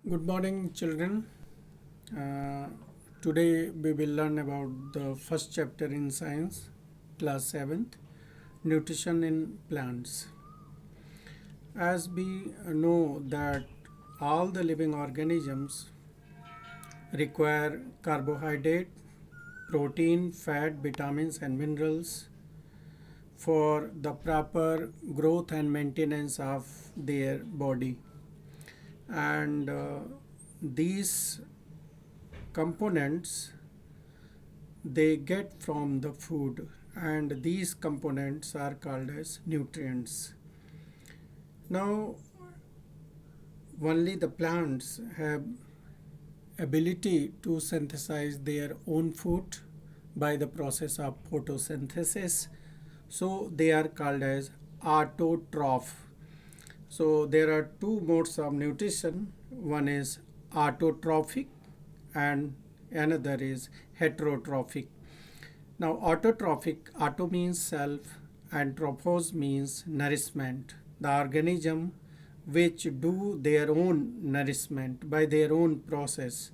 Good morning, children. Uh, Today we will learn about the first chapter in science, class 7th, nutrition in plants. As we know that all the living organisms require carbohydrate, protein, fat, vitamins and minerals for the proper growth and maintenance of their body. And these components they get from the food, and these components are called as nutrients. Now only the plants have ability to synthesize their own food by the process of photosynthesis, so they are called as autotroph. So there are two modes of nutrition. One is autotrophic and another is heterotrophic. Now autotrophic, auto means self and trophos means nourishment. The organism which do their own nourishment by their own process.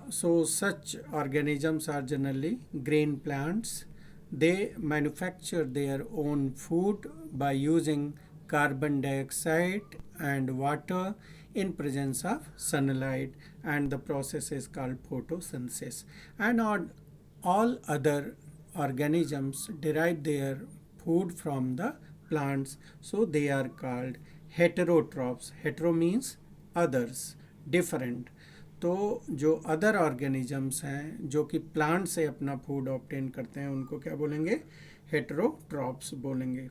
So such organisms are generally green plants. They manufacture their own food by using carbon dioxide and water in presence of sunlight, and the process is called photosynthesis. And all other organisms derive their food from the plants, so they are called heterotrophs. Hetero means others, different. तो जो other organisms हैं जो कि plant से अपना food obtain करते हैं उनको क्या बोलेंगे? हेटेरोट्रॉप्स बोलेंगे.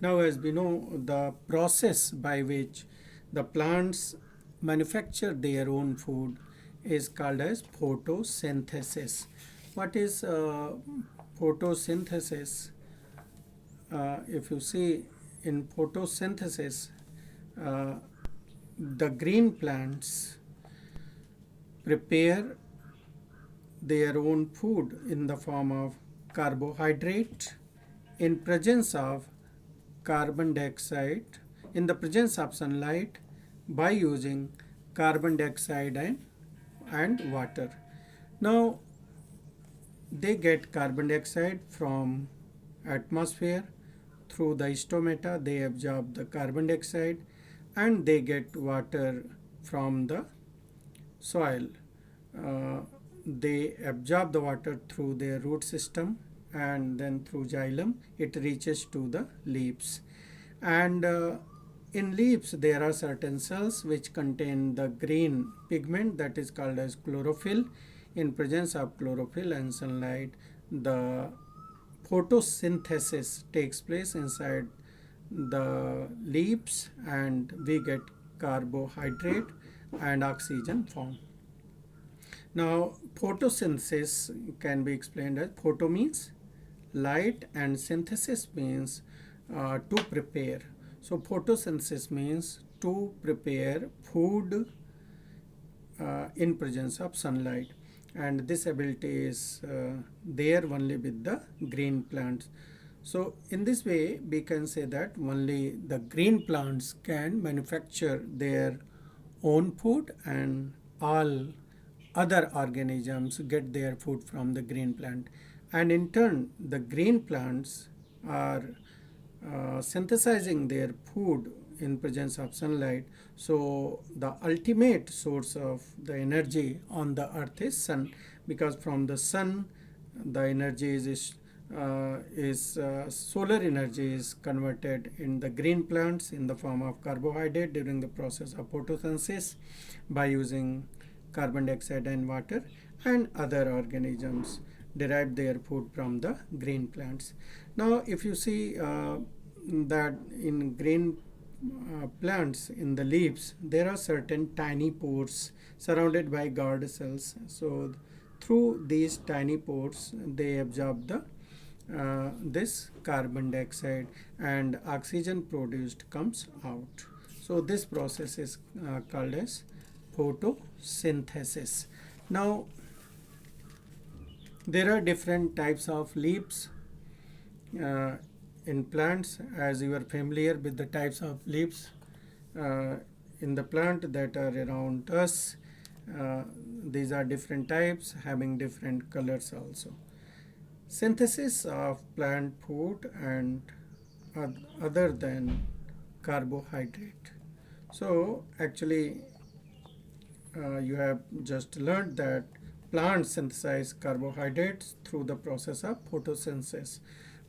Now as we know, the process by which the plants manufacture their own food is called as photosynthesis. What is photosynthesis? If you see in photosynthesis, the green plants prepare their own food in the form of carbohydrate in presence of carbon dioxide, in the presence of sunlight, by using carbon dioxide and water. Now they get carbon dioxide from atmosphere. Through the stomata they absorb the carbon dioxide, and they get water from the soil. They absorb the water through their root system, and then through xylem it reaches to the leaves. And in leaves there are certain cells which contain the green pigment that is called as chlorophyll. In presence of chlorophyll and sunlight, the photosynthesis takes place inside the leaves, and we get carbohydrate and oxygen form. Now photosynthesis can be explained as photo means light and synthesis means to prepare. So photosynthesis means to prepare food in presence of sunlight, and this ability is there only with the green plants. So in this way we can say that only the green plants can manufacture their own food, and all other organisms get their food from the green plant. And in turn the green plants are synthesizing their food in presence of sunlight. So the ultimate source of the energy on the earth is sun, because from the sun the energy is solar energy is converted in the green plants in the form of carbohydrate during the process of photosynthesis by using carbon dioxide and water, and other organisms derive their food from the green plants. Now if you see that in green plants, in the leaves there are certain tiny pores surrounded by guard cells. So through these tiny pores they absorb the this carbon dioxide, and oxygen produced comes out. So this process is called as photosynthesis. Now there are different types of leaves in plants. As you are familiar with the types of leaves, in the plant that are around us. These are different types having different colors also. Synthesis of plant food and other than carbohydrate. So actually you have just learned that plants synthesize carbohydrates through the process of photosynthesis.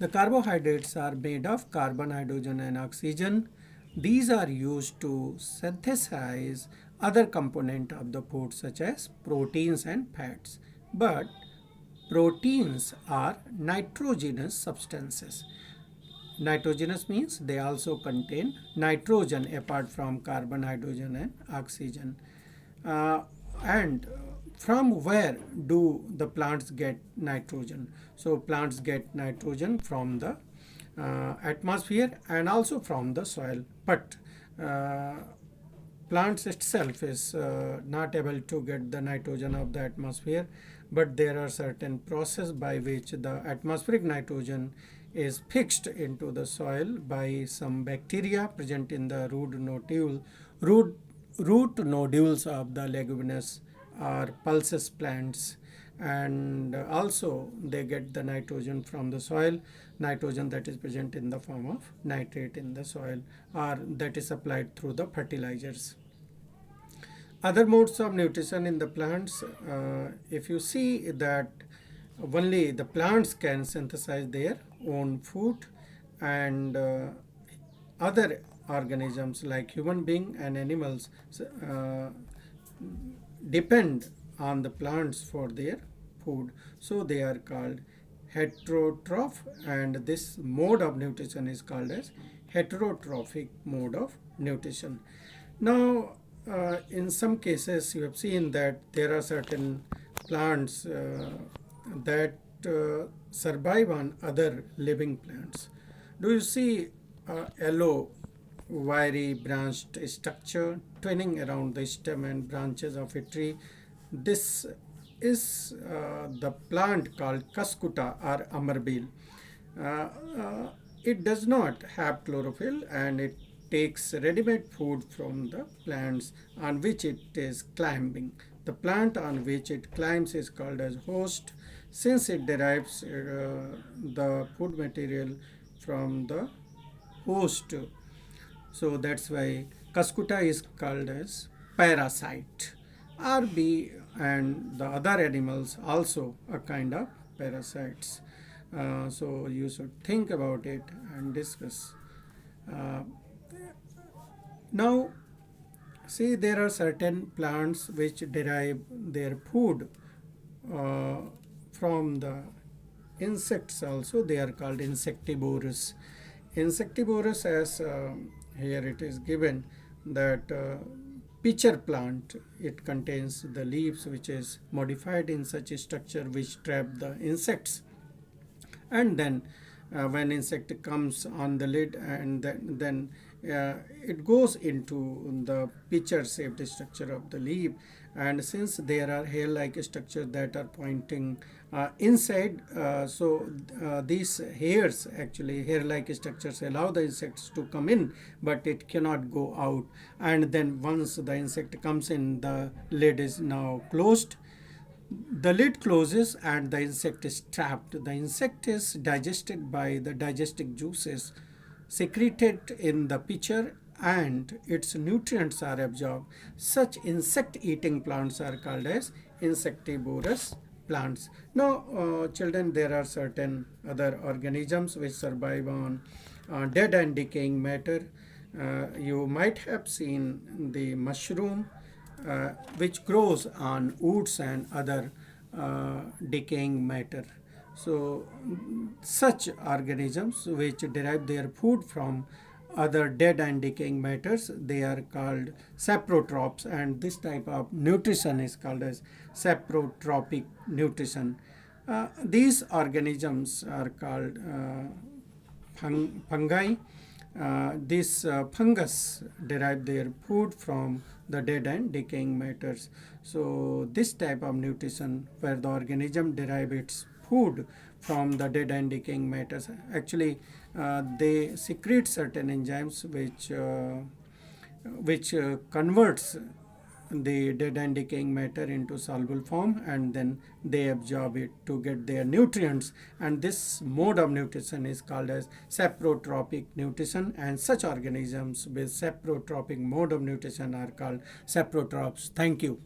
The carbohydrates are made of carbon, hydrogen and oxygen. These are used to synthesize other components of the food such as proteins and fats. But proteins are nitrogenous substances. Nitrogenous means they also contain nitrogen apart from carbon, hydrogen and oxygen. And from where do the plants get nitrogen? So plants get nitrogen from the atmosphere and also from the soil. But plants itself is not able to get the nitrogen of the atmosphere, but there are certain process by which the atmospheric nitrogen is fixed into the soil by some bacteria present in the root nodules of the leguminous or pulses plants, and also they get the nitrogen from the soil, nitrogen that is present in the form of nitrate in the soil or that is supplied through the fertilizers. Other modes of nutrition in the plants, if you see that only the plants can synthesize their own food, and other organisms like human being and animals depend on the plants for their food. So they are called heterotroph, and this mode of nutrition is called as heterotrophic mode of nutrition. Now in some cases you have seen that there are certain plants that survive on other living plants. Do you see yellow wiry branched structure twining around the stem and branches of a tree? This is the plant called Cuscuta or amarbil. It does not have chlorophyll and it takes ready-made food from the plants on which it is climbing. The plant on which it climbs is called as host, since it derives the food material from the host. So that's why Cuscuta is called as parasite. RB and the other animals also a kind of parasites. So you should think about it and discuss. Now see, there are certain plants which derive their food from the insects also. They are called insectivorous. Insectivorous, as here it is given that pitcher plant, it contains the leaves which is modified in such a structure which trap the insects, and then when insect comes on the lid, and then it goes into the pitcher shaped structure of the leaf, and since there are hair like structures that are pointing inside, so these hairs, actually hair like structures, allow the insects to come in but it cannot go out, and then once the insect comes in, the lid is now closed. The lid closes and the insect is trapped. The insect is digested by the digestive juices secreted in the pitcher and its nutrients are absorbed. Such insect-eating plants are called as insectivorous plants. Now, children, there are certain other organisms which survive on dead and decaying matter. You might have seen the mushroom, which grows on woods and other decaying matter. So such organisms which derive their food from other dead and decaying matters, they are called saprotrophs, and this type of nutrition is called as saprotropic nutrition. These organisms are called fungi. This fungus derive their food from the dead and decaying matters. So this type of nutrition where the organism derive its food from the dead and decaying matters, actually they secrete certain enzymes which which converts the dead and decaying matter into soluble form, and then they absorb it to get their nutrients, and this mode of nutrition is called as saprotropic nutrition, and such organisms with saprotropic mode of nutrition are called saprotrophs. Thank you.